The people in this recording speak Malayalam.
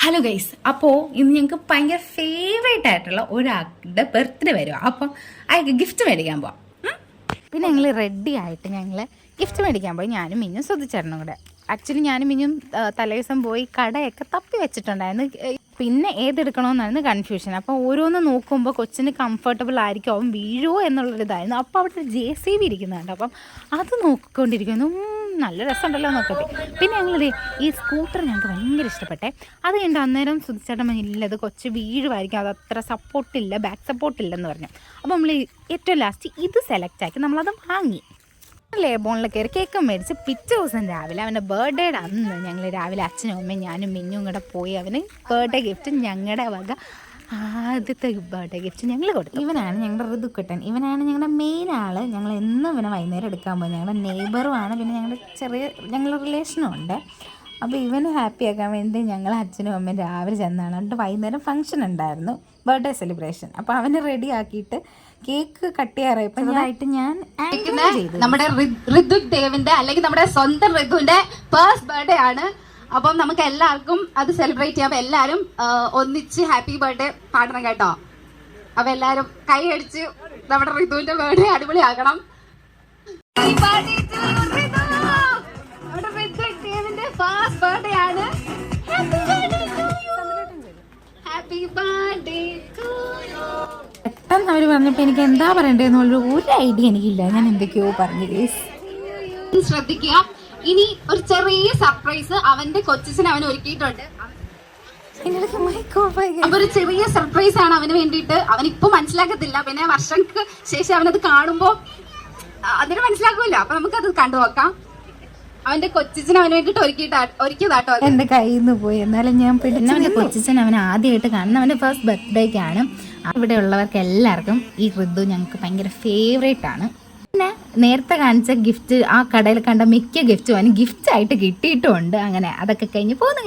ഹലോ ഗൈസ്, അപ്പോൾ ഇന്ന് ഞങ്ങൾക്ക് ഭയങ്കര ഫേവറേറ്റ് ആയിട്ടുള്ള ഒരാളുടെ ബർത്ത്ഡേ വരും. അപ്പം അയാൾക്ക് ഗിഫ്റ്റ് മേടിക്കാൻ പോവാം. പിന്നെ ഞങ്ങൾ റെഡി ആയിട്ട് ഞങ്ങൾ ഗിഫ്റ്റ് മേടിക്കാൻ പോയി. ഞാനും മിഞ്ഞും ശ്രദ്ധിച്ചിരുന്നു കൂടെ. ആക്ച്വലി ഞാനും മിഞ്ഞും തലേദിവസം പോയി കടയൊക്കെ തപ്പി വെച്ചിട്ടുണ്ടായിരുന്നു. പിന്നെ ഏതെടുക്കണമെന്നായിരുന്നു കൺഫ്യൂഷൻ. അപ്പോൾ ഓരോന്ന് നോക്കുമ്പോൾ കൊച്ചിന് കംഫർട്ടബിൾ ആയിരിക്കും, അവൻ വീഴുമോ എന്നുള്ളൊരിതായിരുന്നു. അപ്പോൾ അവിടെ JCB ഇരിക്കുന്നുണ്ട്. അപ്പം അത് നോക്കിക്കൊണ്ടിരിക്കുന്നു. നല്ല രസമുണ്ടല്ലോ നോക്കട്ടെ. പിന്നെ ഞങ്ങളത് ഈ സ്കൂട്ടർ ഞങ്ങൾക്ക് ഭയങ്കര ഇഷ്ടപ്പെട്ടെ. അത് കണ്ട് അന്നേരം സുധിച്ചേട്ടൻ ഇല്ല, അത് കൊച്ച് വീഴുമായിരിക്കും, അത് അത്ര സപ്പോർട്ടില്ല, ബാക്ക് സപ്പോർട്ടില്ലെന്ന് പറഞ്ഞു. അപ്പോൾ നമ്മൾ ഏറ്റവും ലാസ്റ്റ് ഇത് സെലക്ട് ആക്കി നമ്മളത് വാങ്ങി. ലേബോണിൽ കയറി കേക്ക് മേടിച്ച് പിറ്റേ ദിവസം രാവിലെ അവൻ്റെ ബർത്ത്ഡേയുടെ അന്ന് ഞങ്ങൾ രാവിലെ അച്ഛനും അമ്മയും ഞാനും മിഞ്ഞും കൂടെ പോയി അവന് ബർത്ത്ഡേ ഗിഫ്റ്റ് ഞങ്ങളുടെ വക ആദ്യത്തെ ബർത്ത്ഡേ ഗിഫ്റ്റ് ഞങ്ങൾ കൊടുത്തു. ഇവനാണ് ഞങ്ങളുടെ ഋതുക്കുട്ടൻ. ഇവനാണ് ഞങ്ങളുടെ മെയിൻ ആൾ. ഞങ്ങൾ എന്നും ഇവനെ വൈകുന്നേരം എടുക്കാൻ പോകും. ഞങ്ങളുടെ നെയ്ബറുമാണ്, പിന്നെ ഞങ്ങളുടെ റിലേഷനും ഉണ്ട്. അപ്പോൾ ഇവന് ഹാപ്പി ആക്കാൻ വേണ്ടി ഞങ്ങൾ അച്ഛനും അമ്മയും രാവിലെ ചെന്നാണ്. എന്നിട്ട് വൈകുന്നേരം ഫംഗ്ഷൻ ഉണ്ടായിരുന്നു, ബർത്ത്ഡേ സെലിബ്രേഷൻ. അപ്പോൾ അവന് റെഡി ആക്കിയിട്ട് കേക്ക് കട്ട് ചെയ്യാറായപ്പോൾ ഞാൻ നമ്മുടെ ഋതുക് ദേവിന്റെ അല്ലെങ്കിൽ നമ്മുടെ സ്വന്തം ഋതുവിന്റെ ഫസ്റ്റ് ബർത്ത്ഡേ ആണ്. അപ്പം നമുക്ക് എല്ലാവർക്കും അത് സെലിബ്രേറ്റ് ചെയ്യാം. എല്ലാവരും ഒന്നിച്ച് ഹാപ്പി ബർത്ത്ഡേ പാടണം കേട്ടോ. അപ്പൊ എല്ലാരും കൈ അടിച്ച് നമ്മുടെ ഋതുവിന്റെ ബർത്ത്ഡേ അടിപൊളിയാക്കണം. നമ്മുടെ ഋതുക് ദേവിന്റെ ഫസ്റ്റ് ബർത്ത്ഡേ ആണ്. Happy birthday to you. പെട്ടെന്ന് അവർ പറഞ്ഞപ്പോൾ എനിക്ക് എന്താ പറയണ്ടേന്നുള്ള ഒരു ഐഡിയ എനിക്കില്ല. ഞാൻ എന്തൊക്കെയോ പറഞ്ഞു. ശ്രദ്ധിക്കുക, ഇനി ഒരു ചെറിയ സർപ്രൈസ് അവന്റെ കൊച്ചിന് അവൻ ഒരുക്കിയിട്ടുണ്ട്. അപ്പൊ ഒരു ചെറിയ സർപ്രൈസ് ആണ് അവന് വേണ്ടിയിട്ട്. അവനിപ്പോ മനസ്സിലാക്കത്തില്ല, പിന്നെ വർഷങ്ങൾക്ക് ശേഷം അവനത് കാണുമ്പോ അതിന് മനസ്സിലാക്കുമല്ലോ. അപ്പൊ നമുക്കത് കണ്ടുനോക്കാം. അവന്റെ കൊച്ചിന് അവന് വേണ്ടിട്ട് ഒരുക്കിയതാട്ടോ. എന്റെ കയ്യിൽ നിന്ന് പോയി. എന്നാലും ഞാൻ പിന്നെ അവന്റെ കൊച്ചിന് അവൻ ആദ്യമായിട്ട് കാണുന്ന അവന്റെ ഫസ്റ്റ് ബർത്ത്ഡേക്കാണ്. ഇവിടെ ഉള്ളവർക്ക് എല്ലാവർക്കും ഈ ഋതു ഞങ്ങൾക്ക് ഭയങ്കര ഫേവറേറ്റ് ആണ്. പിന്നെ നേരത്തെ കാണിച്ച ഗിഫ്റ്റ്, ആ കടയിൽ കണ്ട മിക്ക ഗിഫ്റ്റും അവന് ഗിഫ്റ്റ് ആയിട്ട് കിട്ടിയിട്ടുമുണ്ട്. അങ്ങനെ അതൊക്കെ കഴിഞ്ഞ് പോകുന്നു.